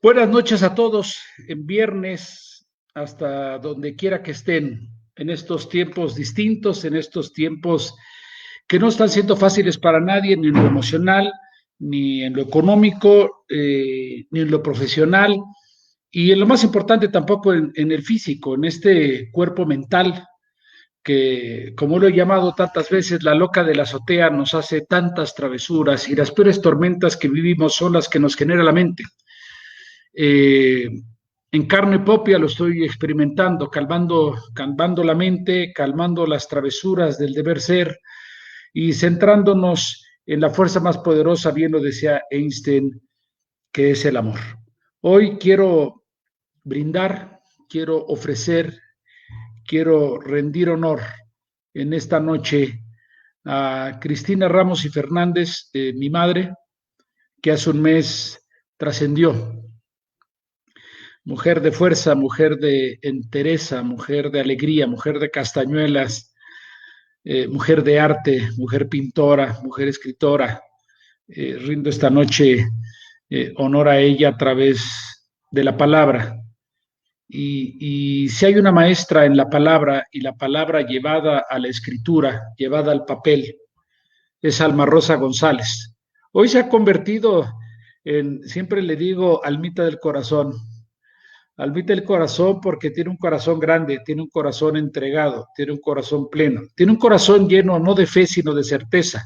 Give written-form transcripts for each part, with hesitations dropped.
Buenas noches a todos en viernes, hasta donde quiera que estén, en estos tiempos distintos, en estos tiempos que no están siendo fáciles para nadie, ni en lo emocional, ni en lo económico, ni en lo profesional, y en lo más importante tampoco en el físico, en este cuerpo mental que, como lo he llamado tantas veces, la loca de la azotea nos hace tantas travesuras y las peores tormentas que vivimos son las que nos genera la mente. En carne propia lo estoy experimentando, calmando la mente, calmando las travesuras del deber ser y centrándonos en la fuerza más poderosa, bien lo decía Einstein, que es el amor. Hoy quiero brindar, quiero ofrecer, quiero rendir honor en esta noche a Cristina Ramos y Fernández, mi madre, que hace un mes trascendió. Mujer de fuerza, mujer de entereza, mujer de alegría, mujer de castañuelas, mujer de arte, mujer pintora, mujer escritora. Rindo esta noche honor a ella a través de la palabra. Y si hay una maestra en la palabra y la palabra llevada a la escritura, llevada al papel, es Alma Rosa González. Hoy se ha convertido en, siempre le digo, almita del corazón. Almita el corazón porque tiene un corazón grande, tiene un corazón entregado, tiene un corazón pleno, tiene un corazón lleno no de fe, sino de certeza.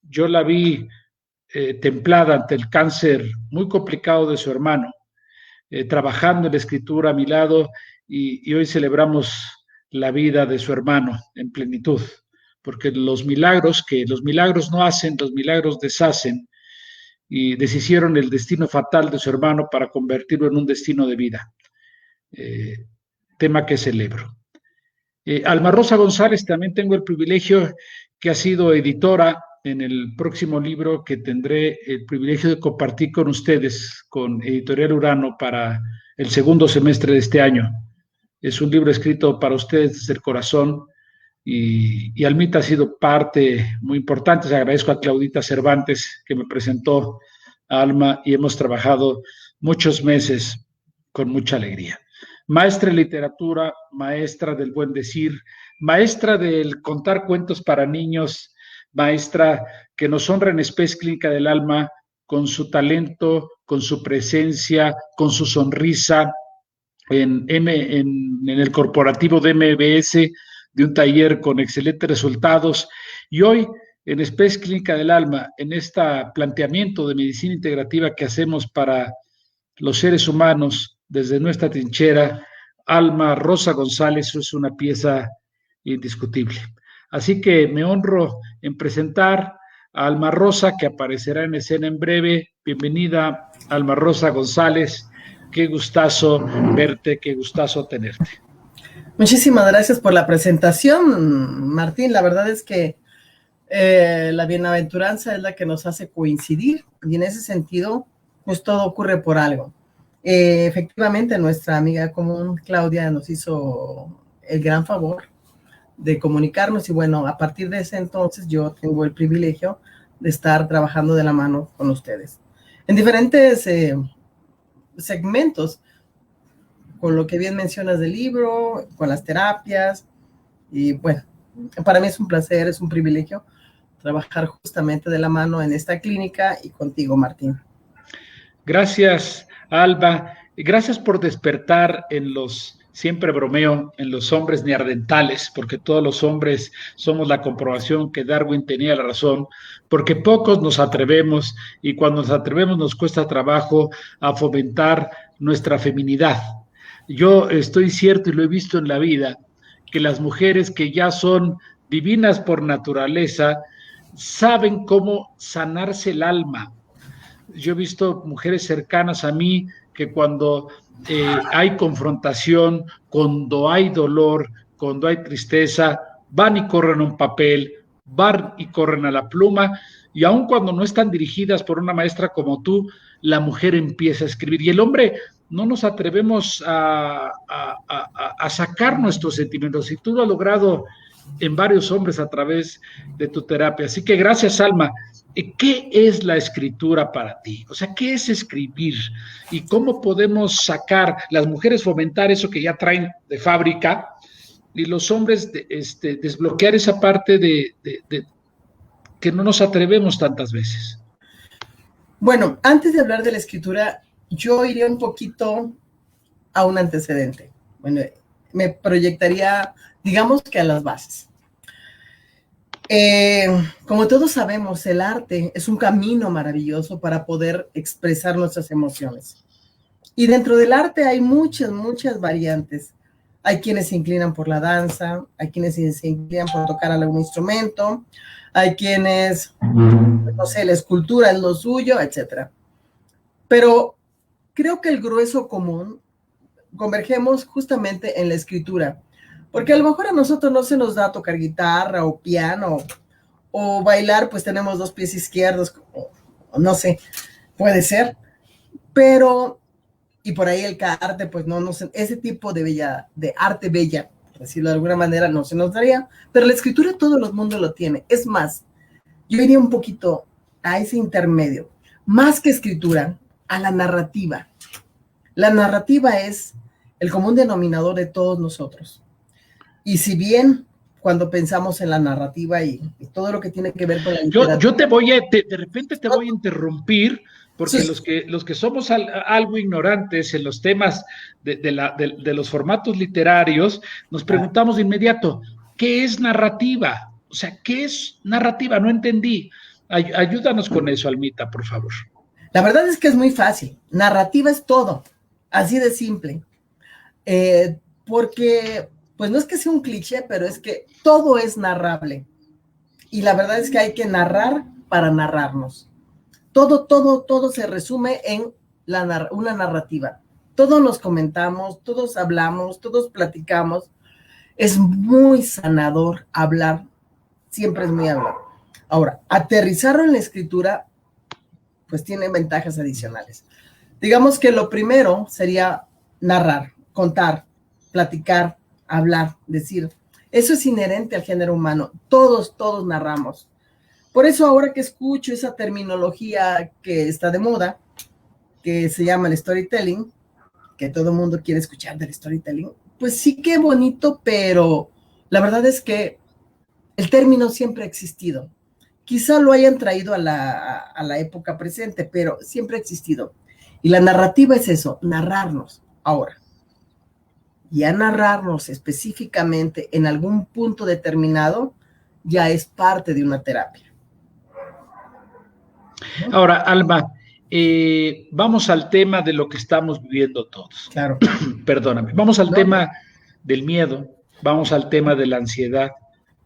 Yo la vi templada ante el cáncer muy complicado de su hermano, trabajando en la escritura a mi lado y hoy celebramos la vida de su hermano en plenitud, porque los milagros no hacen, los milagros deshacen, y deshicieron el destino fatal de su hermano para convertirlo en un destino de vida, tema que celebro. Alma Rosa González, también tengo el privilegio que ha sido editora en el próximo libro que tendré el privilegio de compartir con ustedes, con Editorial Urano, para el segundo semestre de este año. Es un libro escrito para ustedes desde el corazón y Almita ha sido parte muy importante. Agradezco a Claudita Cervantes que me presentó a Alma y hemos trabajado muchos meses con mucha alegría. Maestra de literatura, maestra del buen decir, maestra del contar cuentos para niños, maestra que nos honra en Space Clínica del Alma con su talento, con su presencia, con su sonrisa en el corporativo de MBS, de un taller con excelentes resultados. Y hoy, en Space Clínica del Alma, en este planteamiento de medicina integrativa que hacemos para los seres humanos desde nuestra trinchera, Alma Rosa González es una pieza indiscutible. Así que me honro en presentar a Alma Rosa, que aparecerá en escena en breve. Bienvenida, Alma Rosa González. Qué gustazo verte, qué gustazo tenerte. Muchísimas gracias por la presentación, Martín. La verdad es que la bienaventuranza es la que nos hace coincidir y en ese sentido, pues todo ocurre por algo. Efectivamente, nuestra amiga común, Claudia, nos hizo el gran favor de comunicarnos y bueno, a partir de ese entonces yo tengo el privilegio de estar trabajando de la mano con ustedes en diferentes segmentos, con lo que bien mencionas del libro, con las terapias, y bueno, para mí es un placer, es un privilegio trabajar justamente de la mano en esta clínica y contigo, Martín. Gracias, Alba, y gracias por despertar en los, siempre bromeo, en los hombres neandertales, porque todos los hombres somos la comprobación que Darwin tenía la razón, porque pocos nos atrevemos y cuando nos atrevemos nos cuesta trabajo a fomentar nuestra feminidad. Yo estoy cierto y lo he visto en la vida, que las mujeres que ya son divinas por naturaleza saben cómo sanarse el alma. Yo he visto mujeres cercanas a mí que cuando hay confrontación, cuando hay dolor, cuando hay tristeza, van y corren a un papel, van y corren a la pluma, y aun cuando no están dirigidas por una maestra como tú, la mujer empieza a escribir. Y el hombre no nos atrevemos a sacar nuestros sentimientos, y tú lo has logrado en varios hombres a través de tu terapia. Así que gracias, Alma. ¿qué es la escritura para ti? O sea, ¿qué es escribir? ¿Y cómo podemos sacar, las mujeres fomentar eso que ya traen de fábrica y los hombres desbloquear esa parte de que no nos atrevemos tantas veces? Bueno, antes de hablar de la escritura, yo iría un poquito a un antecedente. Bueno, me proyectaría, digamos que a las bases. Como todos sabemos, el arte es un camino maravilloso para poder expresar nuestras emociones. Y dentro del arte hay muchas, muchas variantes. Hay quienes se inclinan por la danza, hay quienes se inclinan por tocar algún instrumento, hay quienes, no sé, la escultura es lo suyo, etc. Pero creo que el grueso común convergemos justamente en la escritura, porque a lo mejor a nosotros no se nos da tocar guitarra o piano o bailar, pues tenemos 2 pies izquierdos, o no sé, puede ser, pero, y por ahí el arte, pues no sé, ese tipo de arte bella, por decirlo de alguna manera, no se nos daría, pero la escritura todo el mundo lo tiene. Es más, yo iría un poquito a ese intermedio, más que escritura, a la narrativa. La narrativa es el común denominador de todos nosotros. Y si bien cuando pensamos en la narrativa y todo lo que tiene que ver con la literatura... Yo de repente te voy a interrumpir, porque sí, los que somos algo ignorantes en los temas de los formatos literarios, nos preguntamos de inmediato, ¿qué es narrativa? O sea, ¿qué es narrativa? No entendí. Ayúdanos con eso, Almita, por favor. La verdad es que es muy fácil. Narrativa es todo, así de simple. Porque, pues no es que sea un cliché, pero es que todo es narrable. Y la verdad es que hay que narrar para narrarnos. Todo se resume en una narrativa. Todos nos comentamos, todos hablamos, todos platicamos. Es muy sanador hablar, siempre es muy hablar. Ahora, aterrizarlo en la escritura, pues tiene ventajas adicionales. Digamos que lo primero sería narrar, contar, platicar, hablar, decir. Eso es inherente al género humano. Todos narramos. Por eso ahora que escucho esa terminología que está de moda, que se llama el storytelling, que todo el mundo quiere escuchar del storytelling, pues sí que bonito, pero la verdad es que el término siempre ha existido. Quizá lo hayan traído a la época presente, pero siempre ha existido. Y la narrativa es eso, narrarnos. Ahora, ya narrarnos específicamente en algún punto determinado ya es parte de una terapia. Ahora, Alma, vamos al tema de lo que estamos viviendo todos. Claro. Perdóname. Vamos al tema del miedo, vamos al tema de la ansiedad,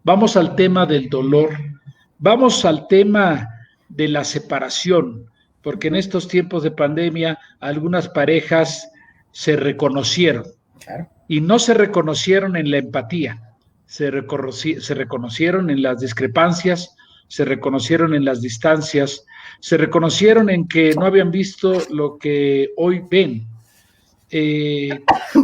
vamos al tema del dolor, vamos al tema de la separación, porque en estos tiempos de pandemia algunas parejas se reconocieron. Claro. Y no se reconocieron en la empatía, se reconocieron en las discrepancias, se reconocieron en las distancias, se reconocieron en que no habían visto lo que hoy ven.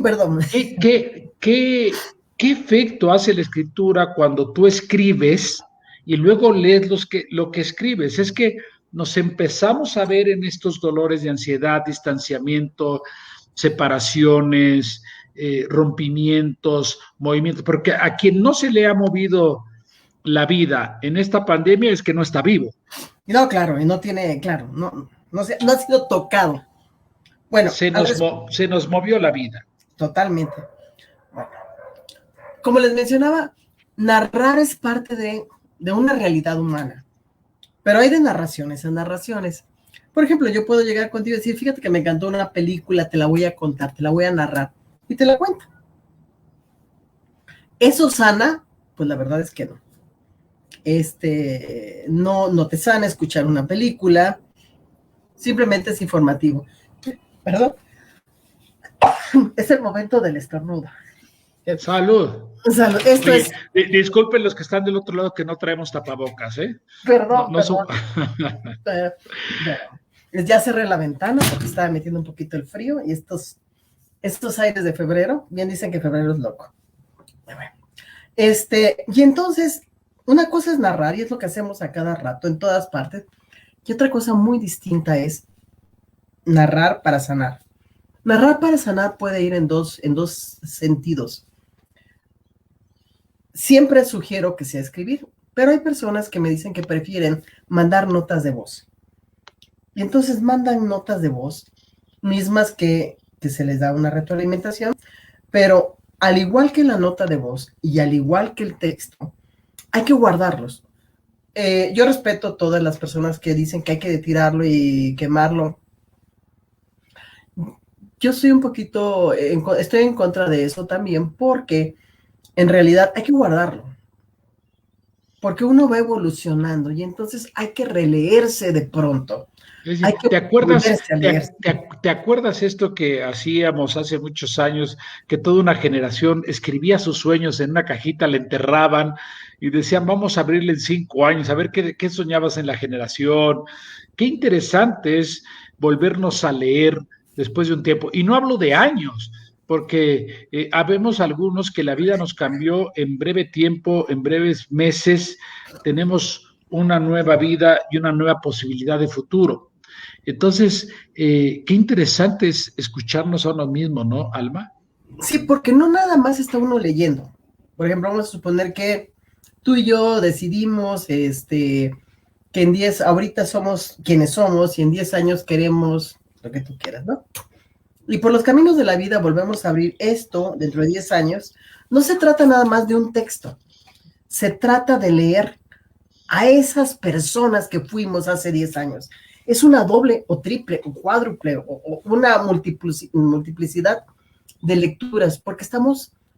Perdón. ¿Qué efecto hace la escritura cuando tú escribes y luego lees lo que escribes? Es que nos empezamos a ver en estos dolores de ansiedad, distanciamiento, separaciones, rompimientos, movimientos, porque a quien no se le ha movido la vida en esta pandemia es que no está vivo. No, claro, y no tiene, claro, no ha sido tocado. Bueno, se nos movió la vida. Totalmente. Bueno, como les mencionaba, narrar es parte de una realidad humana, pero hay de narraciones a narraciones. Por ejemplo, yo puedo llegar contigo y decir, fíjate que me encantó una película, te la voy a contar, te la voy a narrar, y te la cuento. ¿Eso sana? Pues la verdad es que no. No te sana escuchar una película, simplemente es informativo. Perdón. Es el momento del estornudo. Salud. Salud. Esto Oye, disculpen los que están del otro lado que no traemos tapabocas, ¿eh? Perdón. Ya cerré la ventana porque estaba metiendo un poquito el frío y estos aires de febrero, bien dicen que febrero es loco. Y entonces, una cosa es narrar y es lo que hacemos a cada rato en todas partes, Y otra cosa muy distinta es narrar para sanar. Narrar para sanar puede ir en dos sentidos. Siempre sugiero que sea escribir, pero hay personas que me dicen que prefieren mandar notas de voz. Y entonces mandan notas de voz, mismas que se les da una retroalimentación, pero al igual que la nota de voz y al igual que el texto, hay que guardarlos. Yo respeto a todas las personas que dicen que hay que tirarlo y quemarlo. Yo soy un poquito, estoy en contra de eso también, porque en realidad hay que guardarlo, porque uno va evolucionando y entonces hay que releerse de pronto. Es decir, Hay que volverse a leer. ¿te acuerdas esto que hacíamos hace muchos años, que toda una generación escribía sus sueños en una cajita, la enterraban y decían, vamos a abrirle en 5 años, a ver qué soñabas en la generación? Qué interesante es volvernos a leer después de un tiempo. Y no hablo de años, porque habemos algunos que la vida nos cambió en breve tiempo, en breves meses, tenemos una nueva vida y una nueva posibilidad de futuro. Entonces, qué interesante es escucharnos a uno mismo, ¿no, Alma? Sí, porque no nada más está uno leyendo. Por ejemplo, vamos a suponer que tú y yo decidimos que en 10, ahorita somos quienes somos y en 10 años queremos lo que tú quieras, ¿no? Y por los caminos de la vida volvemos a abrir esto dentro de 10 años. No se trata nada más de un texto, se trata de leer a esas personas que fuimos hace 10 años. Es una doble o triple o cuádruple o una multiplicidad de lecturas, porque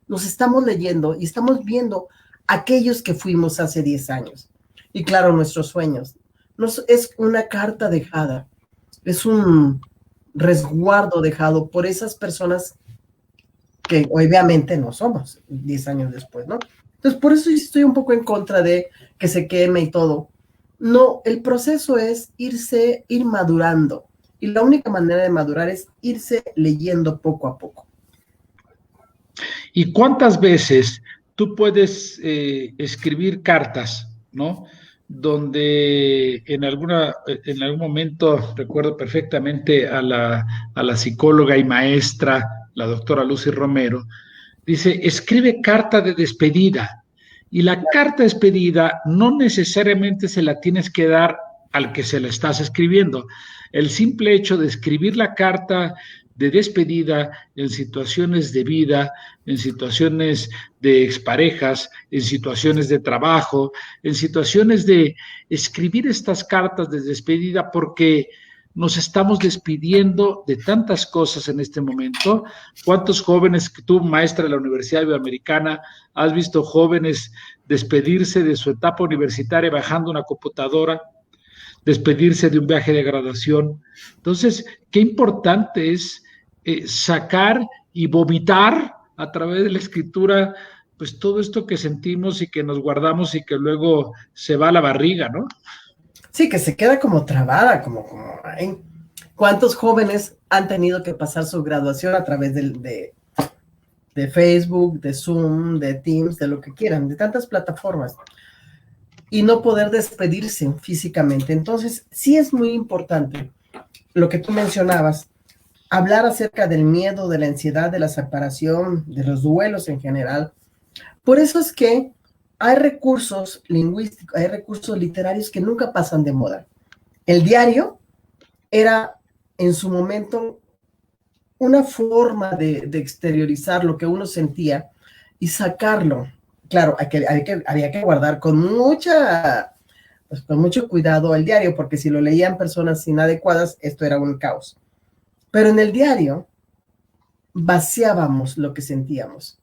nos estamos leyendo y estamos viendo aquellos que fuimos hace 10 años. Y claro, nuestros sueños. Es una carta dejada, es un resguardo dejado por esas personas que obviamente no somos 10 años después, ¿no? Entonces, por eso estoy un poco en contra de que se queme y todo. No, el proceso es ir madurando. Y la única manera de madurar es irse leyendo poco a poco. ¿Y cuántas veces tú puedes escribir cartas, ¿no? Donde en algún momento, recuerdo perfectamente a la psicóloga y maestra, la doctora Lucy Romero, dice, escribe carta de despedida. Y la carta de despedida no necesariamente se la tienes que dar al que se la estás escribiendo. El simple hecho de escribir la carta de despedida en situaciones de vida, en situaciones de exparejas, en situaciones de trabajo, en situaciones de escribir estas cartas de despedida, porque nos estamos despidiendo de tantas cosas en este momento. ¿Cuántos jóvenes, tú, maestra de la Universidad Iberoamericana, has visto jóvenes despedirse de su etapa universitaria bajando una computadora, despedirse de un viaje de graduación? Entonces, qué importante es sacar y vomitar a través de la escritura, pues todo esto que sentimos y que nos guardamos y que luego se va a la barriga, ¿no? Sí, que se queda como trabada, ¿eh? ¿Cuántos jóvenes han tenido que pasar su graduación a través de Facebook, de Zoom, de Teams, de lo que quieran, de tantas plataformas, y no poder despedirse físicamente? Entonces, sí es muy importante lo que tú mencionabas, hablar acerca del miedo, de la ansiedad, de la separación, de los duelos en general. Por eso es que hay recursos lingüísticos, hay recursos literarios que nunca pasan de moda. El diario era en su momento una forma de exteriorizar lo que uno sentía y sacarlo. Claro, había que guardar con mucho cuidado el diario, porque si lo leían personas inadecuadas, esto era un caos. Pero en el diario vaciábamos lo que sentíamos.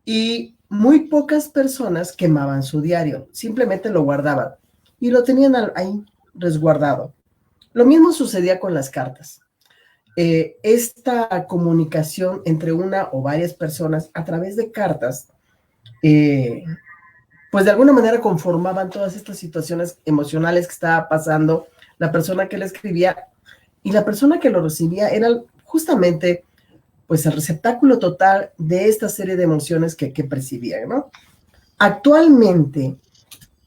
Y muy pocas personas quemaban su diario, simplemente lo guardaban y lo tenían ahí resguardado. Lo mismo sucedía con las cartas. Esta comunicación entre una o varias personas a través de cartas, pues de alguna manera conformaban todas estas situaciones emocionales que estaba pasando la persona que le escribía, y la persona que lo recibía era justamente pues el receptáculo total de esta serie de emociones que percibían, ¿no? Actualmente,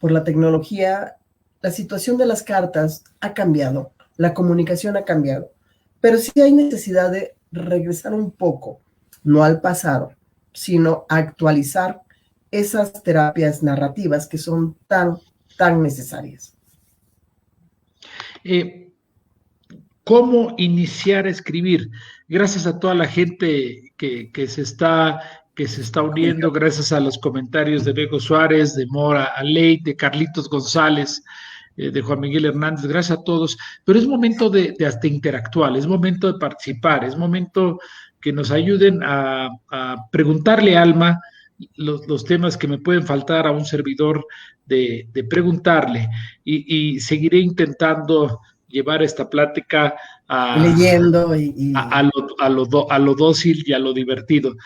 por la tecnología, la situación de las cartas ha cambiado, la comunicación ha cambiado, pero sí hay necesidad de regresar un poco, no al pasado, sino a actualizar esas terapias narrativas que son tan necesarias. ¿Cómo iniciar a escribir? Gracias a toda la gente que se está uniendo, gracias a los comentarios de Bego Suárez, de Mora Aley, de Carlitos González, de Juan Miguel Hernández, gracias a todos, pero es momento de hasta interactuar, es momento de participar, es momento que nos ayuden a preguntarle a Alma los temas que me pueden faltar a un servidor de preguntarle, y seguiré intentando llevar esta plática leyendo a lo dócil y a lo divertido.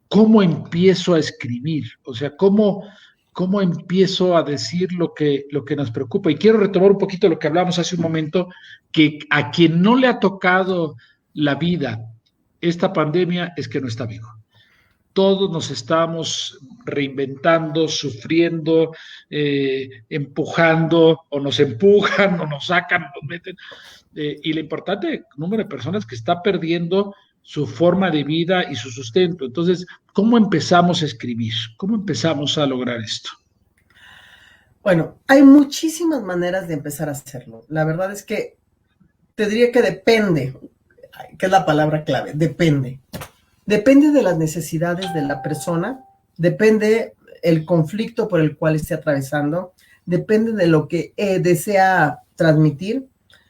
¿Cómo empiezo a escribir? O sea, ¿cómo empiezo a decir lo que nos preocupa? Y quiero retomar un poquito lo que hablamos hace un momento, que a quien no le ha tocado la vida esta pandemia es que no está vivo. Todos nos estamos reinventando, sufriendo, empujando, o nos empujan, o nos sacan, nos meten. Y el importante número de personas que está perdiendo su forma de vida y su sustento. Entonces, ¿cómo empezamos a escribir? ¿Cómo empezamos a lograr esto? Bueno, hay muchísimas maneras de empezar a hacerlo. La verdad es que te diría que depende, que es la palabra clave, depende. Depende de las necesidades de la persona, depende el conflicto por el cual esté atravesando, depende de lo que desea transmitir.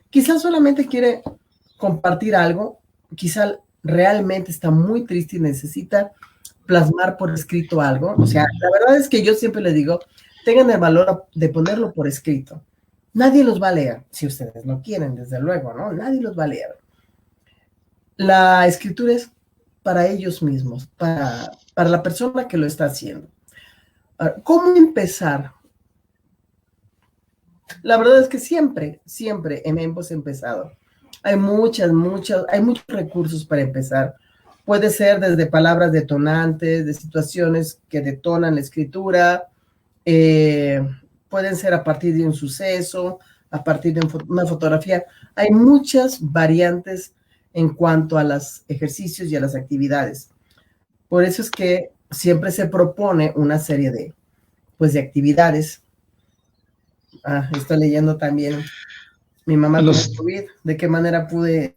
Quizás solamente quiere compartir algo, quizás realmente está muy triste y necesita plasmar por escrito algo. O sea, la verdad es que yo siempre les digo, tengan el valor de ponerlo por escrito. Nadie los va a leer, si ustedes no quieren, desde luego, ¿no? Nadie los va a leer. La escritura es para ellos mismos, para la persona que lo está haciendo. ¿Cómo empezar? La verdad es que siempre hemos empezado. Hay muchos recursos para empezar. Puede ser desde palabras detonantes, de situaciones que detonan la escritura, pueden ser a partir de un suceso, a partir de una fotografía. Hay muchas variantes en cuanto a los ejercicios y a las actividades. Por eso es que siempre se propone una serie de actividades. Estoy leyendo también mi mamá con el COVID, de qué manera pude,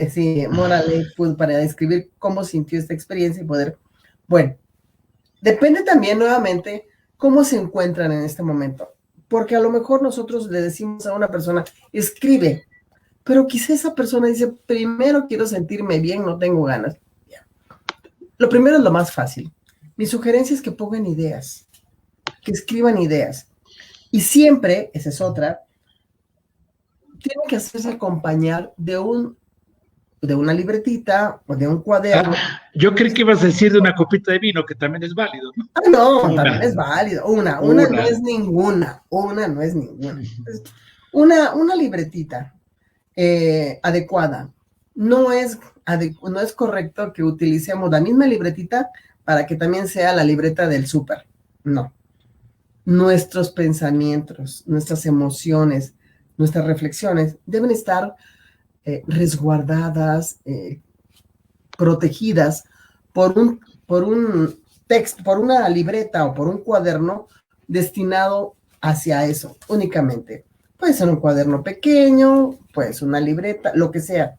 para describir cómo sintió esta experiencia y poder, bueno, depende también nuevamente cómo se encuentran en este momento, porque a lo mejor nosotros le decimos a una persona, escribe, pero quizá esa persona dice, primero quiero sentirme bien, no tengo ganas. Lo primero es lo más fácil. Mi sugerencia es que pongan ideas, que escriban ideas. Y siempre, esa es otra, tiene que hacerse acompañar de una libretita o de un cuaderno. Yo creí que ibas a decir de una copita de vino, que también es válido, ¿no? No, también es válido. Una no es ninguna. Una libretita adecuada. No es correcto que utilicemos la misma libretita para que también sea la libreta del súper. No. Nuestros pensamientos, nuestras emociones, nuestras reflexiones deben estar resguardadas, protegidas por un texto, por una libreta o por un cuaderno destinado hacia eso únicamente. Puede ser un cuaderno pequeño, puede ser una libreta, lo que sea.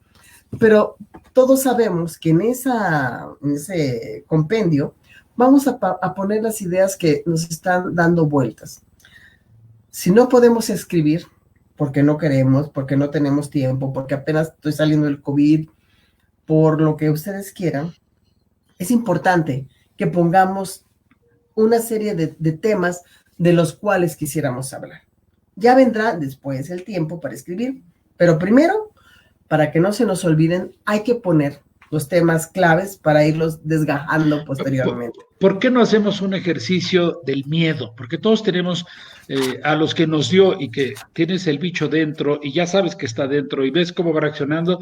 Pero todos sabemos que en ese compendio vamos a poner las ideas que nos están dando vueltas. Si no podemos escribir, porque no queremos, porque no tenemos tiempo, porque apenas estoy saliendo del COVID, por lo que ustedes quieran, es importante que pongamos una serie de temas de los cuales quisiéramos hablar. Ya vendrá después el tiempo para escribir, pero primero, para que no se nos olviden, hay que poner los temas claves para irlos desgajando posteriormente. ¿Por qué no hacemos un ejercicio del miedo? Porque todos tenemos a los que nos dio y que tienes el bicho dentro y ya sabes que está dentro y ves cómo va reaccionando.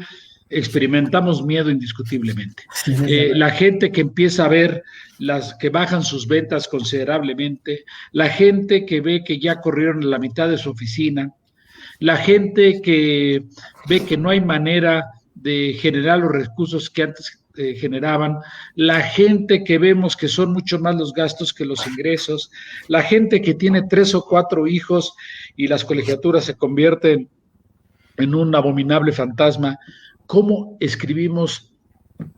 experimentamos miedo indiscutiblemente. Sí, desde La gente que empieza a ver las que bajan sus ventas considerablemente, la gente que ve que ya corrieron la mitad de su oficina, la gente que ve que no hay manera de generar los recursos que antes generaban, la gente que vemos que son mucho más los gastos que los ingresos, la gente que tiene 3 o 4 hijos y las colegiaturas se convierten en un abominable fantasma. ¿Cómo escribimos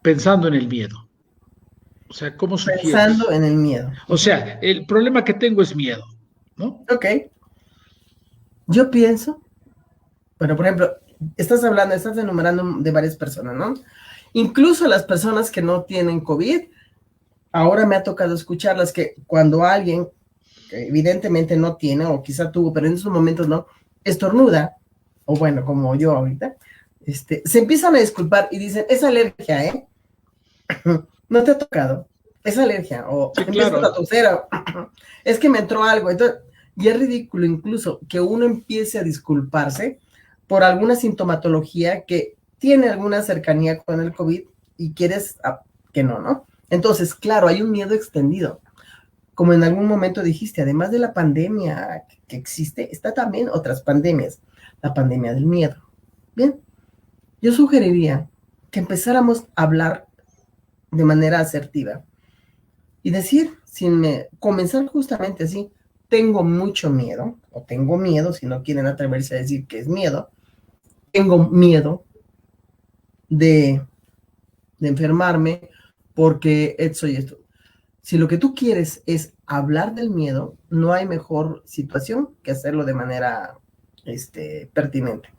pensando en el miedo? O sea, ¿cómo pensando sugieres? en el miedo. O sea, el problema que tengo es miedo, ¿no? Ok. Yo pienso, bueno, por ejemplo, estás enumerando de varias personas, ¿no? Incluso las personas que no tienen COVID, ahora me ha tocado escucharlas que cuando alguien que evidentemente no tiene, o quizá tuvo, pero en esos momentos no, estornuda, o bueno, como yo ahorita, se empiezan a disculpar y dicen, es alergia, ¿eh? No te ha tocado, es alergia, o Sí, empiezas claro. a toser, es que me entró algo, entonces, y es ridículo incluso que uno empiece a disculparse por alguna sintomatología que tiene alguna cercanía con el COVID y quieres que no, ¿no? Entonces, claro, hay un miedo extendido. Como en algún momento dijiste, además de la pandemia que existe, está también otras pandemias, la pandemia del miedo. Bien, yo sugeriría que empezáramos a hablar de manera asertiva y decir, comenzar justamente así, tengo mucho miedo, o tengo miedo, si no quieren atreverse a decir que es miedo, tengo miedo de enfermarme porque esto y esto. Si lo que tú quieres es hablar del miedo, no hay mejor situación que hacerlo de manera pertinente.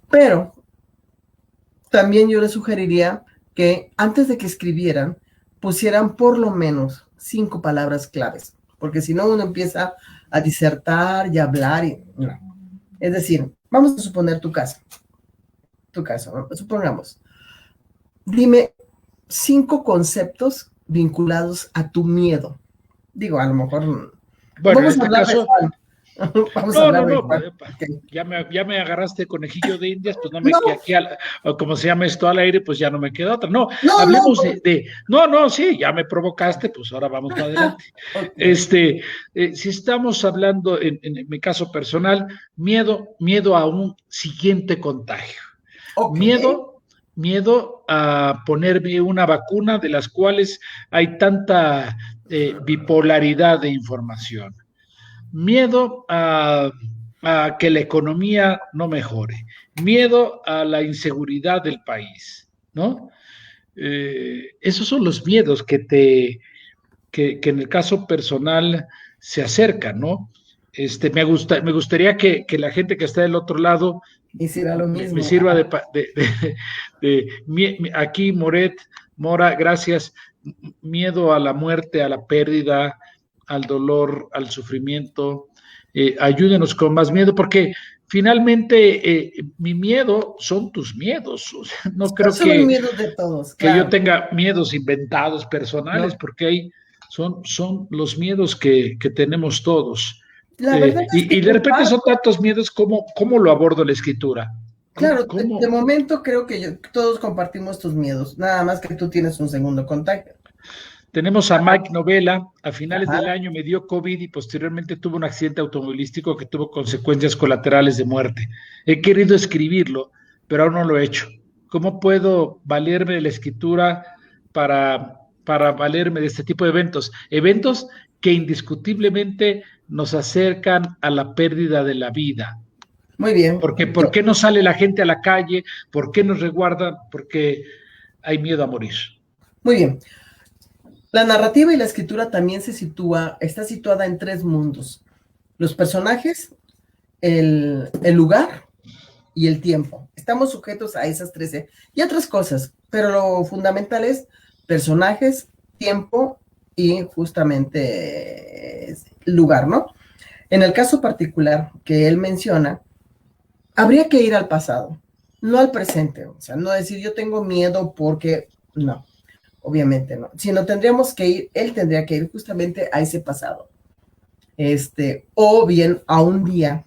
Pero también yo les sugeriría que antes de que escribieran, pusieran por lo menos 5 palabras claves, porque si no uno empieza a disertar y a hablar y no. Es decir, vamos a suponer tu caso, ¿no? Supongamos, dime 5 conceptos vinculados a tu miedo. Digo, a lo mejor Bueno, en vamos a este hablar de caso, Juan. Vamos a no, hablar no, de no, Juan. okay. Ya me agarraste conejillo de Indias, pues no me No, quedé aquí, o como se llama esto al aire, pues ya no me queda otra. No, no, hablemos no, sí, ya me provocaste, pues ahora vamos para adelante. okay. Si estamos hablando, en mi caso personal, miedo a un siguiente contagio. Okay. Miedo a ponerme una vacuna de las cuales hay tanta bipolaridad de información. Miedo a que la economía no mejore. Miedo a la inseguridad del país, ¿no? Esos son los miedos que en el caso personal se acercan, ¿no? Me gustaría que la gente que está del otro lado Hiciera lo me mismo. sirva aquí, Mora, gracias. Miedo a la muerte, a la pérdida, al dolor, al sufrimiento. Ayúdenos con más miedo, porque finalmente mi miedo son tus miedos. O sea, no creo Son los miedos de todos, que yo claro. tenga miedos inventados personales, ¿No? porque son los miedos que tenemos todos. La verdad es que Y de repente son tantos miedos, ¿cómo lo abordo la escritura? claro, de ¿Cómo? momento creo que todos compartimos tus miedos, nada más que tú tienes un segundo contacto. Tenemos a Mike Novella, a finales Ajá. del año me dio COVID y posteriormente tuvo un accidente automovilístico que tuvo consecuencias colaterales de muerte. He querido escribirlo, pero aún no lo he hecho. ¿Cómo puedo valerme de la escritura para valerme de este tipo de eventos? Eventos que indiscutiblemente nos acercan a la pérdida de la vida. Muy bien. Porque, ¿por qué no sale la gente a la calle? ¿Por qué nos resguardan? Porque hay miedo a morir. Muy bien. La narrativa y la escritura también está situada en 3 mundos. Los personajes, el lugar y el tiempo. Estamos sujetos a esas 13 y otras cosas, pero lo fundamental es personajes, tiempo y justamente lugar, ¿no? En el caso particular que él menciona, habría que ir al pasado, no al presente. O sea, no decir yo tengo miedo porque no. Obviamente no, sino tendríamos que ir, él tendría que ir justamente a ese pasado, o bien a un día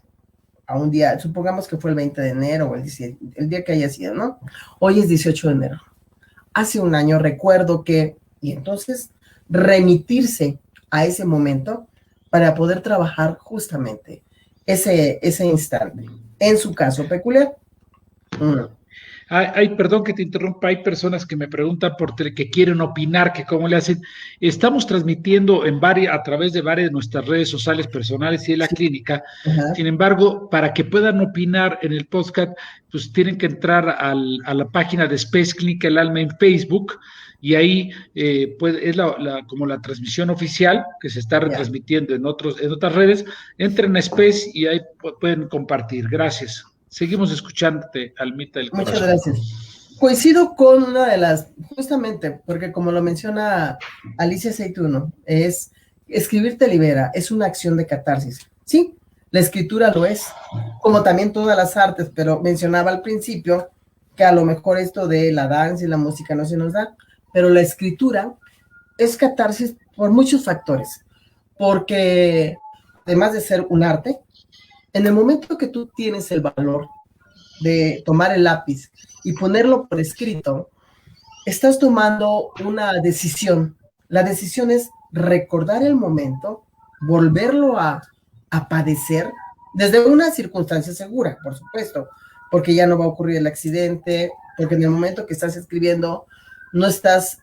a un día, supongamos que fue el 20 de enero o el día que haya sido, ¿no? Hoy es 18 de enero. Hace un año recuerdo que, y entonces remitirse a ese momento para poder trabajar justamente ese instante. En su caso peculiar. Perdón que te interrumpa, hay personas que me preguntan que quieren opinar, que cómo le hacen. Estamos transmitiendo a través de varias de nuestras redes sociales personales y de la clínica. Ajá. Sin embargo, para que puedan opinar en el podcast, pues tienen que entrar a la página de Space Clinic El Alma en Facebook, y ahí pues es como la transmisión oficial que se está retransmitiendo en otras redes. Entren a Space y ahí pueden compartir. Gracias. Seguimos escuchándote, Almita del Corazón. Muchas gracias. Coincido con una de las, justamente, porque como lo menciona Alicia Seituno, es escribir te libera, es una acción de catarsis. Sí, la escritura lo es, como también todas las artes, pero mencionaba al principio que a lo mejor esto de la danza y la música no se nos da, pero la escritura es catarsis por muchos factores, porque además de ser un arte, en el momento que tú tienes el valor de tomar el lápiz y ponerlo por escrito, estás tomando una decisión. La decisión es recordar el momento, volverlo a padecer desde una circunstancia segura, por supuesto, porque ya no va a ocurrir el accidente, porque en el momento que estás escribiendo no estás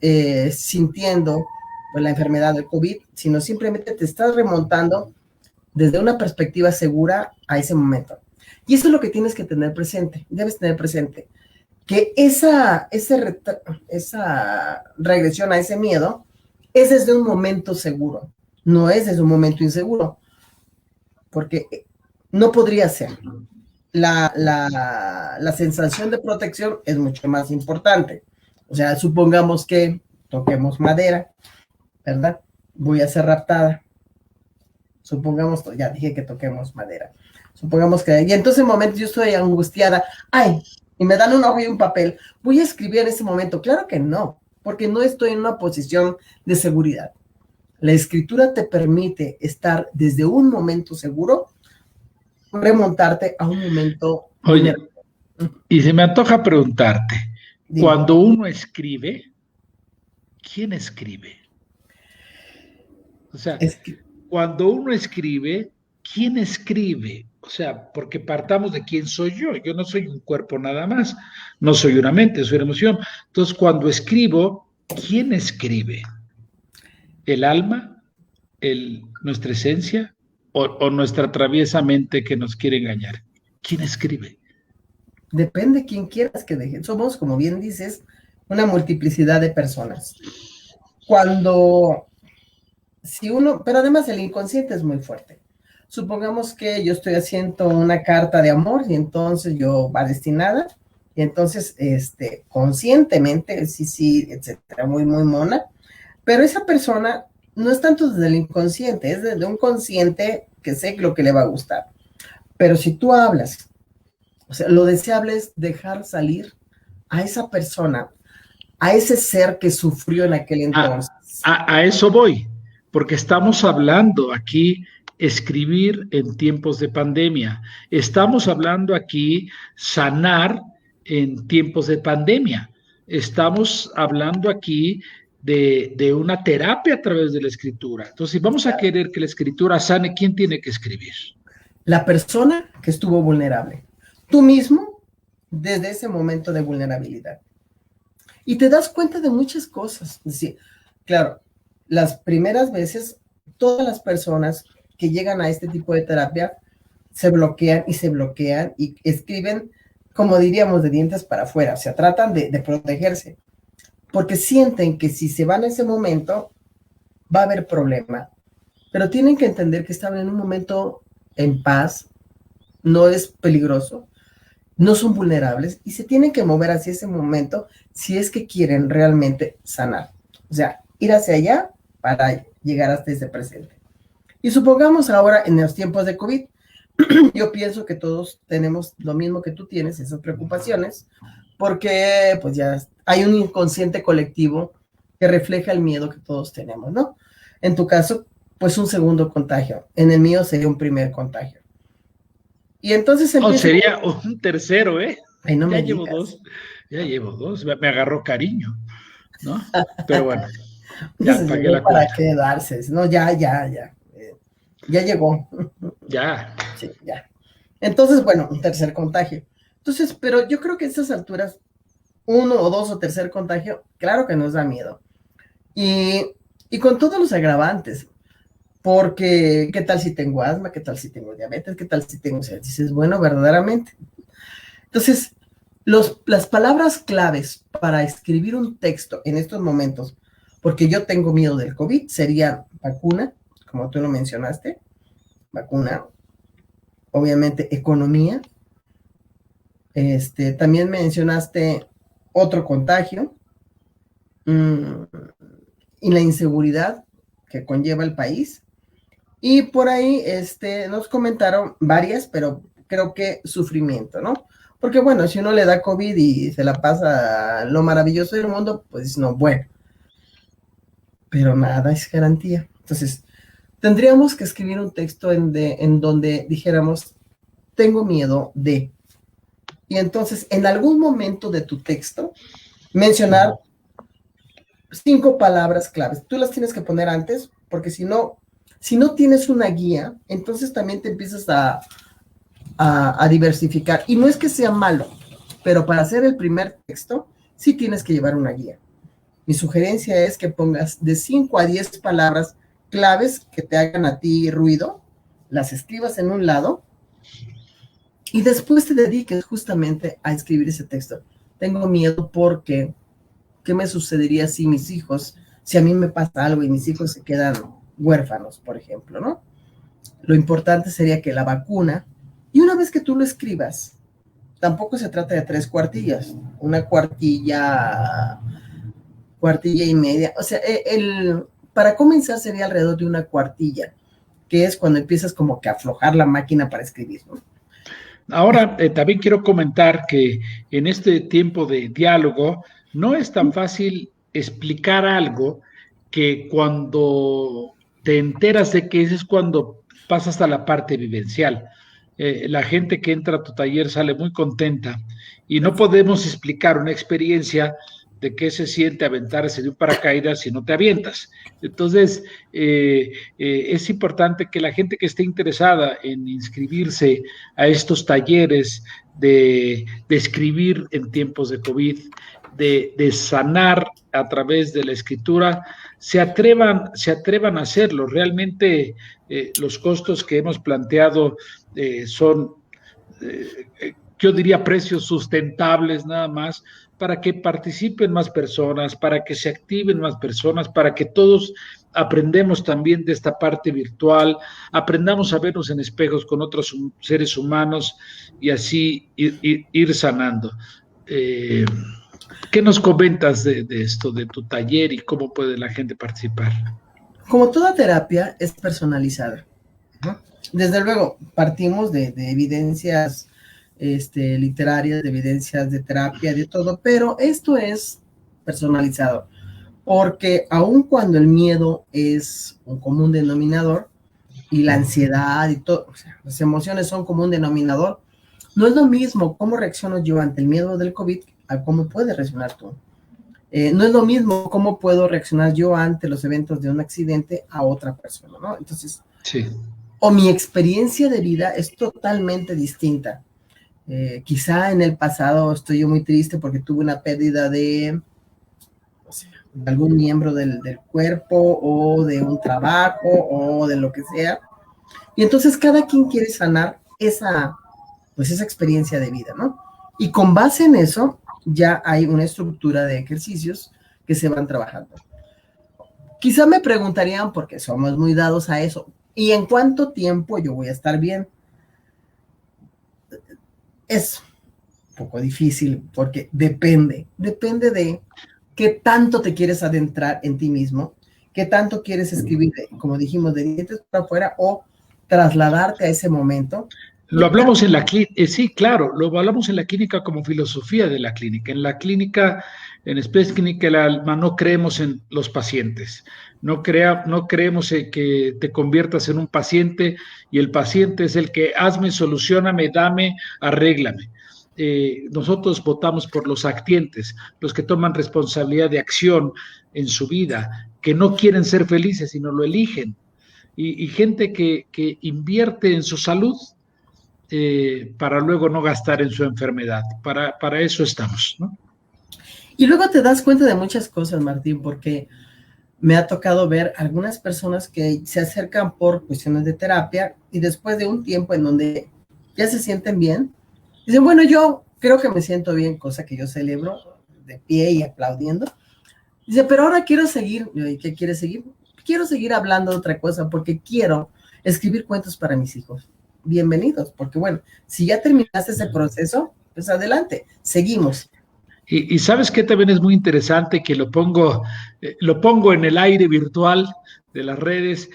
sintiendo pues, la enfermedad del COVID, sino simplemente te estás remontando desde una perspectiva segura a ese momento. Y eso es lo que tienes que tener presente, debes tener presente, que esa regresión a ese miedo es desde un momento seguro, no es desde un momento inseguro, porque no podría ser. La sensación de protección es mucho más importante. O sea, supongamos que toquemos madera, ¿verdad? Voy a ser raptada. Supongamos, ya dije que toquemos madera. Supongamos que, y entonces en ese momento yo estoy angustiada, ay, y me dan una hoja y un papel, ¿voy a escribir en ese momento? Claro que no, porque no estoy en una posición de seguridad. La escritura te permite estar desde un momento seguro, remontarte a un momento. Oye, y se me antoja preguntarte, dime, cuando uno escribe, ¿quién escribe? O sea, cuando uno escribe, ¿quién escribe? O sea, porque partamos de quién soy yo. Yo no soy un cuerpo nada más, no soy una mente, soy una emoción. Entonces, cuando escribo, ¿quién escribe? ¿El alma? ¿Nuestra esencia? ¿O nuestra traviesa mente que nos quiere engañar? ¿Quién escribe? Depende quién quieras que deje. Somos, como bien dices, una multiplicidad de personas. Pero además el inconsciente es muy fuerte. Supongamos que yo estoy haciendo una carta de amor y entonces yo va destinada y entonces conscientemente, sí, etcétera, muy, muy mona, pero esa persona no es tanto desde el inconsciente, es desde un consciente que sé lo que le va a gustar. Pero si tú hablas, o sea, lo deseable es dejar salir a esa persona, a ese ser que sufrió en aquel entonces. A eso voy, porque estamos hablando aquí escribir en tiempos de pandemia. Estamos hablando aquí sanar en tiempos de pandemia. Estamos hablando aquí de una terapia a través de la escritura. Entonces, si vamos a querer que la escritura sane, ¿quién tiene que escribir? La persona que estuvo vulnerable. Tú mismo, desde ese momento de vulnerabilidad. Y te das cuenta de muchas cosas. Es decir, claro, las primeras veces, todas las personas que llegan a este tipo de terapia se bloquean y escriben, como diríamos, de dientes para afuera. O sea, tratan de protegerse, porque sienten que si se van a ese momento, va a haber problema. Pero tienen que entender que estaban en un momento en paz, no es peligroso, no son vulnerables y se tienen que mover hacia ese momento si es que quieren realmente sanar. O sea, ir hacia allá para llegar hasta ese presente. Y supongamos ahora en los tiempos de COVID, yo pienso que todos tenemos lo mismo que tú tienes, esas preocupaciones, porque pues ya hay un inconsciente colectivo que refleja el miedo que todos tenemos, ¿no? En tu caso, pues un segundo contagio. En el mío sería un primer contagio. Y entonces Oh, empieza. sería un tercero, ¿eh? Ay, no Ya me llevo digas. dos, ya llevo dos, me agarró cariño, ¿no? Pero bueno, ya Entonces pagué llegó la para cuota. quedarse. No, ya. Ya llegó. Ya. Sí, ya. Entonces, bueno, un tercer contagio. Entonces, pero yo creo que a estas alturas, uno o dos o tercer contagio, claro que nos da miedo. Y con todos los agravantes, porque ¿qué tal si tengo asma? ¿Qué tal si tengo diabetes? ¿Qué tal si tengo dices, bueno, verdaderamente? Entonces, las palabras claves para escribir un texto en estos momentos, porque yo tengo miedo del COVID, sería vacuna, como tú lo mencionaste, vacuna, obviamente economía, también mencionaste otro contagio, mmm, y la inseguridad que conlleva el país. Y por ahí nos comentaron varias, pero creo que sufrimiento, ¿no? Porque bueno, si uno le da COVID y se la pasa lo maravilloso del mundo, pues no, bueno, pero nada es garantía. Entonces, tendríamos que escribir un texto en donde dijéramos, tengo miedo de. Y entonces, en algún momento de tu texto, mencionar 5 palabras claves. Tú las tienes que poner antes, porque si no tienes una guía, entonces también te empiezas a diversificar. Y no es que sea malo, pero para hacer el primer texto, sí tienes que llevar una guía. Mi sugerencia es que pongas de 5 a 10 palabras claves que te hagan a ti ruido, las escribas en un lado y después te dediques justamente a escribir ese texto. Tengo miedo porque, ¿qué me sucedería si mis hijos, si a mí me pasa algo y mis hijos se quedan huérfanos, por ejemplo, ¿no? Lo importante sería que la vacuna, y una vez que tú lo escribas, tampoco se trata de 3 cuartillas, una cuartilla y media, o sea, para comenzar sería alrededor de una cuartilla, que es cuando empiezas como que a aflojar la máquina para escribir, ¿no? Ahora, también quiero comentar que en este tiempo de diálogo no es tan fácil explicar algo que cuando te enteras de que eso es cuando pasas a la parte vivencial. La gente que entra a tu taller sale muy contenta y no podemos explicar una experiencia de qué se siente aventarse de un paracaídas si no te avientas. Entonces, es importante que la gente que esté interesada en inscribirse a estos talleres de escribir en tiempos de COVID, de sanar a través de la escritura, se atrevan a hacerlo. Realmente los costos que hemos planteado son, yo diría, precios sustentables nada más, para que participen más personas, para que se activen más personas, para que todos aprendemos también de esta parte virtual, aprendamos a vernos en espejos con otros seres humanos y así ir sanando. ¿Qué nos comentas de esto, de tu taller y cómo puede la gente participar? Como toda terapia es personalizada, ¿no? Desde luego, partimos de evidencias literarias, de evidencias de terapia, de todo, pero esto es personalizado, porque aun cuando el miedo es un común denominador y la ansiedad y todo, o sea, las emociones son común denominador, no es lo mismo cómo reacciono yo ante el miedo del COVID a cómo puedes reaccionar tú. No es lo mismo cómo puedo reaccionar yo ante los eventos de un accidente a otra persona, ¿no? Entonces, sí. O mi experiencia de vida es totalmente distinta. Quizá en el pasado estoy yo muy triste porque tuve una pérdida de, o sea, de algún miembro del cuerpo o de un trabajo o de lo que sea. Y entonces cada quien quiere sanar esa experiencia de vida, ¿no? Y con base en eso ya hay una estructura de ejercicios que se van trabajando. Quizá me preguntarían, porque somos muy dados a eso, ¿y en cuánto tiempo yo voy a estar bien? Es un poco difícil porque depende de qué tanto te quieres adentrar en ti mismo, qué tanto quieres escribir, como dijimos, de dientes para afuera o trasladarte a ese momento. Lo hablamos en la clínica, sí, claro, lo hablamos en la clínica como filosofía de la clínica. En la clínica En Space Clinic El Alma no creemos en los pacientes, no creemos en que te conviertas en un paciente y el paciente es el que hazme, solucioname, dame, arréglame. Nosotros votamos por los actientes, los que toman responsabilidad de acción en su vida, que no quieren ser felices, sino lo eligen. Y gente que invierte en su salud para luego no gastar en su enfermedad. Para eso estamos, ¿no? Y luego te das cuenta de muchas cosas, Martín, porque me ha tocado ver algunas personas que se acercan por cuestiones de terapia y después de un tiempo en donde ya se sienten bien, dicen, bueno, yo creo que me siento bien, cosa que yo celebro de pie y aplaudiendo. Dice, pero ahora quiero seguir. ¿Y qué quieres seguir? Quiero seguir hablando de otra cosa porque quiero escribir cuentos para mis hijos. Bienvenidos, porque bueno, si ya terminaste ese proceso, pues adelante, seguimos. Y sabes que también es muy interesante que lo pongo en el aire virtual de las redes,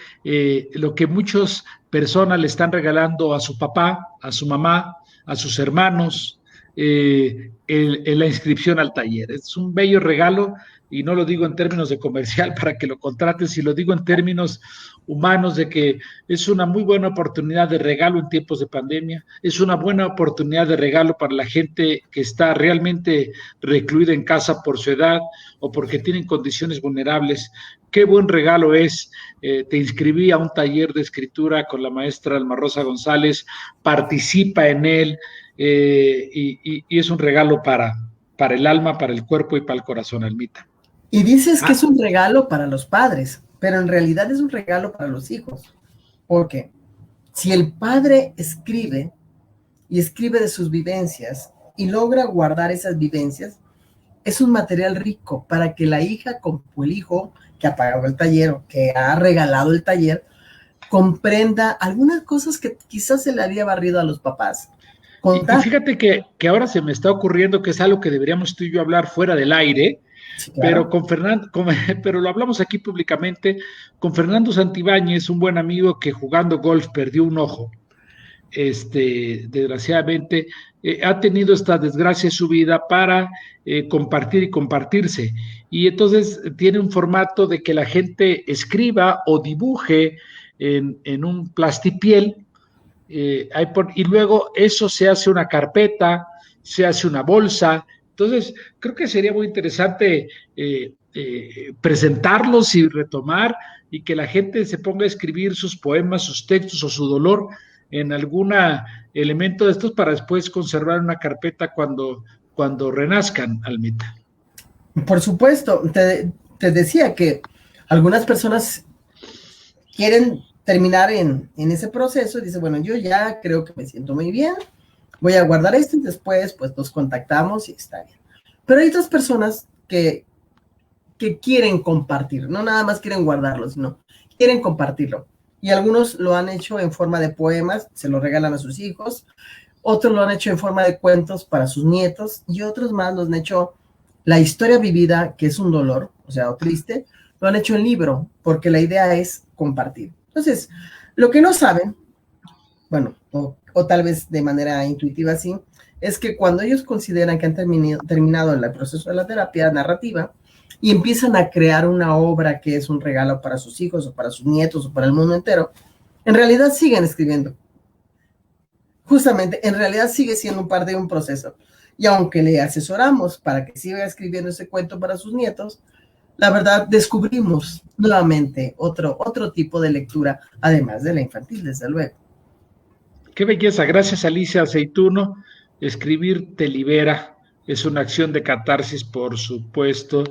lo que muchas personas le están regalando a su papá, a su mamá, a sus hermanos, la inscripción al taller. Es un bello regalo y no lo digo en términos de comercial para que lo contrates, sino lo digo en términos humanos de que es una muy buena oportunidad de regalo en tiempos de pandemia, es una buena oportunidad de regalo para la gente que está realmente recluida en casa por su edad o porque tienen condiciones vulnerables. Qué buen regalo es. Te inscribí a un taller de escritura con la maestra Alma Rosa González, participa en él y es un regalo para el alma, para el cuerpo y para el corazón, Almita. Y dices que es un regalo para los padres, pero en realidad es un regalo para los hijos. Porque si el padre escribe y escribe de sus vivencias y logra guardar esas vivencias, es un material rico para que la hija o el hijo que ha pagado el taller o que ha regalado el taller comprenda algunas cosas que quizás se le había barrido a los papás. Y fíjate que ahora se me está ocurriendo que es algo que deberíamos tú y yo hablar fuera del aire. Sí, claro. Pero lo hablamos aquí públicamente con Fernando Santibáñez, un buen amigo que jugando golf perdió un ojo. Desgraciadamente, ha tenido esta desgracia en su vida para compartir y compartirse. Y entonces tiene un formato de que la gente escriba o dibuje en un plastipiel, y luego eso se hace una carpeta, se hace una bolsa. Entonces, creo que sería muy interesante presentarlos y retomar y que la gente se ponga a escribir sus poemas, sus textos o su dolor en algún elemento de estos para después conservar una carpeta cuando renazcan, Almita. Por supuesto, te decía que algunas personas quieren terminar en ese proceso y dicen, bueno, yo ya creo que me siento muy bien, voy a guardar esto y después pues nos contactamos y está bien. Pero hay otras personas que quieren compartir, no nada más quieren guardarlo, sino quieren compartirlo. Y algunos lo han hecho en forma de poemas, se lo regalan a sus hijos, otros lo han hecho en forma de cuentos para sus nietos y otros más lo han hecho la historia vivida, que es un dolor, o sea, o triste, lo han hecho en libro, porque la idea es compartir. Entonces, lo que no saben, bueno, o tal vez de manera intuitiva sí, es que cuando ellos consideran que han terminado el proceso de la terapia narrativa y empiezan a crear una obra que es un regalo para sus hijos o para sus nietos o para el mundo entero, en realidad siguen escribiendo. Justamente, en realidad sigue siendo parte de un proceso. Y aunque le asesoramos para que siga escribiendo ese cuento para sus nietos, la verdad descubrimos nuevamente otro tipo de lectura, además de la infantil, desde luego. Qué belleza, gracias Alicia Aceituno. Escribir te libera, es una acción de catarsis, por supuesto.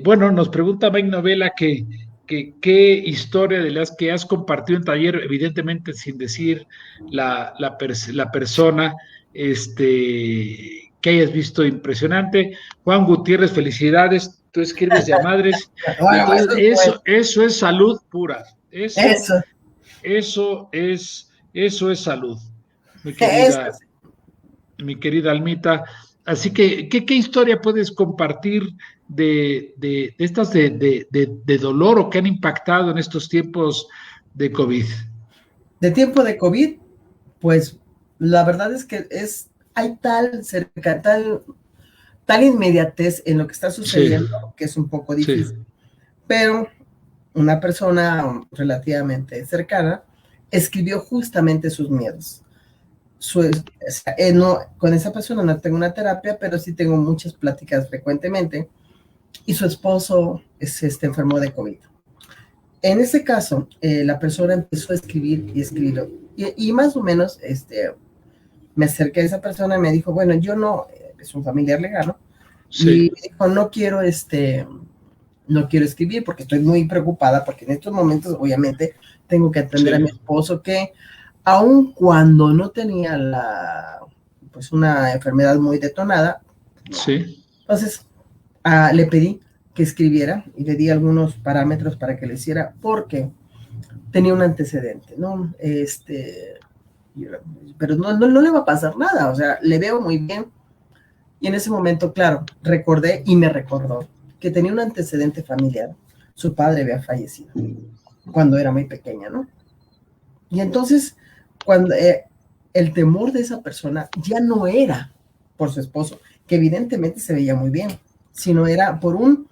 Bueno, nos pregunta Mike Novela que qué historia de las que has compartido en taller, evidentemente sin decir la persona, que hayas visto impresionante. Juan Gutiérrez, felicidades, tú escribes de a madres. Entonces, eso es salud pura. Eso es salud, mi querida Almita. Así que, ¿qué historia puedes compartir de estas de dolor o que han impactado en estos tiempos de COVID? De tiempo de COVID, pues la verdad es que es hay tal inmediatez en lo que está sucediendo, sí, que es un poco difícil. Sí. Pero una persona relativamente cercana escribió justamente sus miedos. No, con esa persona no tengo una terapia, pero sí tengo muchas pláticas frecuentemente, y su esposo se enfermó de COVID. En ese caso, la persona empezó a escribir y escribir, y más o menos me acerqué a esa persona y me dijo, bueno, yo no, es un familiar lejano, sí, y me dijo, no quiero escribir porque estoy muy preocupada, porque en estos momentos obviamente tengo que atender, sí, a mi esposo, que aun cuando no tenía pues una enfermedad muy detonada, sí, entonces le pedí que escribiera y le di algunos parámetros para que le hiciera, porque tenía un antecedente, ¿no? Pero no le va a pasar nada, o sea, le veo muy bien. Y en ese momento, claro, recordé y me recordó que tenía un antecedente familiar. Su padre había fallecido cuando era muy pequeña, ¿no? Y entonces, cuando el temor de esa persona ya no era por su esposo, que evidentemente se veía muy bien, sino era por un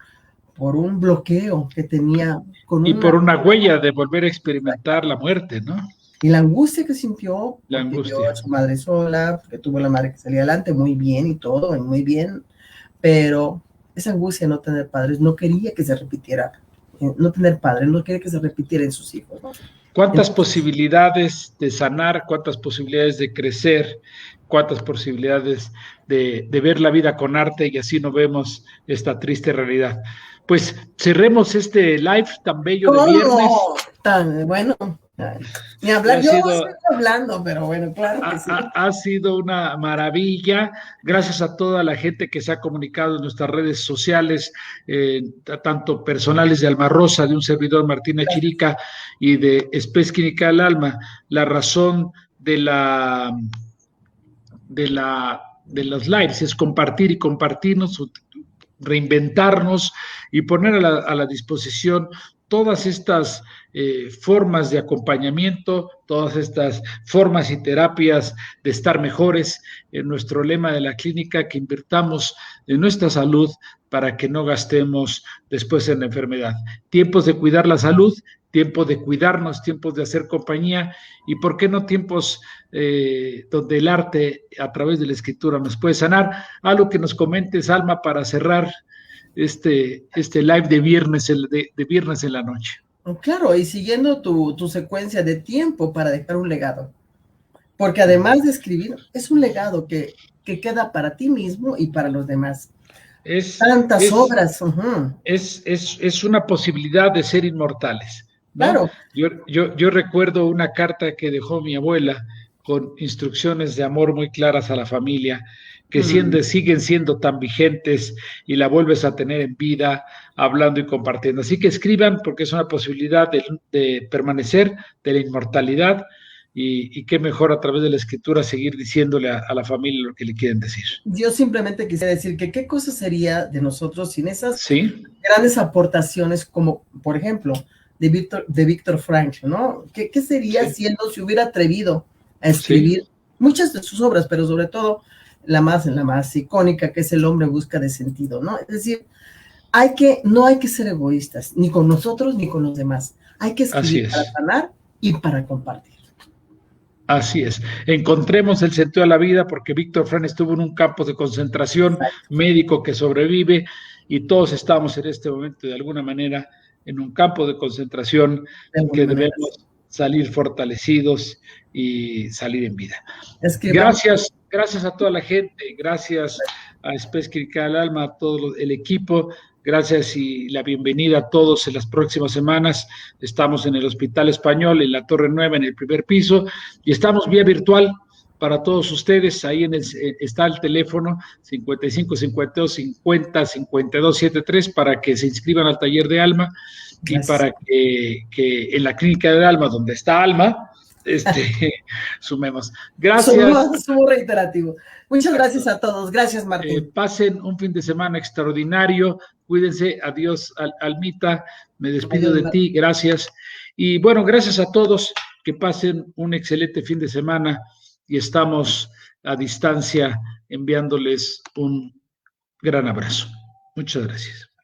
bloqueo que tenía. Y por una huella de volver a experimentar la muerte, ¿no? Y la angustia que sintió, la porque angustia, vio a su madre sola, porque tuvo la madre que salía adelante muy bien y todo, muy bien, pero esa angustia de no tener padres, no quería que se repitiera, no tener padres, no quería que se repitiera en sus hijos, ¿no? ¿Cuántas posibilidades de sanar, cuántas posibilidades de crecer, cuántas posibilidades de ver la vida con arte, y así no vemos esta triste realidad? Pues cerremos este live tan bello de viernes. Tan bueno. Ni hablar, yo estoy hablando, pero bueno, claro que sí. Ha sido una maravilla. Gracias a toda la gente que se ha comunicado en nuestras redes sociales, tanto personales de Alma Rosa, de un servidor Martín Chirica, y de Espés Clínica del Alma. La razón de los lives es compartir y compartirnos, reinventarnos y poner a la disposición todas estas formas de acompañamiento, todas estas formas y terapias de estar mejores. En nuestro lema de la clínica, que invirtamos en nuestra salud para que no gastemos después en la enfermedad. Tiempos de cuidar la salud, tiempos de cuidarnos, tiempos de hacer compañía, y por qué no tiempos donde el arte a través de la escritura nos puede sanar. Algo que nos comentes, Alma, para cerrar este live de viernes en la noche. Claro, y siguiendo tu secuencia de tiempo para dejar un legado, porque además de escribir, es un legado que queda para ti mismo y para los demás. Tantas obras. Es una posibilidad de ser inmortales, ¿no? Claro. Yo recuerdo una carta que dejó mi abuela con instrucciones de amor muy claras a la familia, que siguen siendo tan vigentes, y la vuelves a tener en vida, hablando y compartiendo. Así que escriban, porque es una posibilidad de permanecer, de la inmortalidad, y qué mejor a través de la escritura seguir diciéndole a la familia lo que le quieren decir. Yo simplemente quisiera decir que qué cosa sería de nosotros sin esas grandes aportaciones, como por ejemplo de Víctor Frank, ¿no? ¿Qué sería si él no se hubiera atrevido a escribir muchas de sus obras, pero sobre todo la más icónica, que es El hombre busca de sentido, ¿no? Es decir, no hay que ser egoístas, ni con nosotros ni con los demás. Hay que escribir para sanar y para compartir. Así es. Encontremos el sentido de la vida, porque Víctor Frank estuvo en un campo de concentración médico que sobrevive, y todos estamos en este momento de alguna manera en un campo de concentración que debemos salir fortalecidos y salir en vida. Gracias a toda la gente, gracias a Espés Clínica del Alma, a todo el equipo. Gracias y la bienvenida a todos en las próximas semanas. Estamos en el Hospital Español, en la Torre Nueva, en el primer piso, y estamos vía virtual para todos ustedes. Ahí está el teléfono 55 52 50 52 73 para que se inscriban al taller de Alma. Gracias. Y para que en la Clínica del Alma, donde está Alma, sumemos. Gracias. Sumo reiterativo. Muchas gracias a todos. Gracias, Martín. Pasen un fin de semana extraordinario. Cuídense. Adiós, Almita. Me despido de ti. Gracias. Y bueno, gracias a todos. Que pasen un excelente fin de semana. y estamos a distancia enviándoles un gran abrazo. Muchas gracias.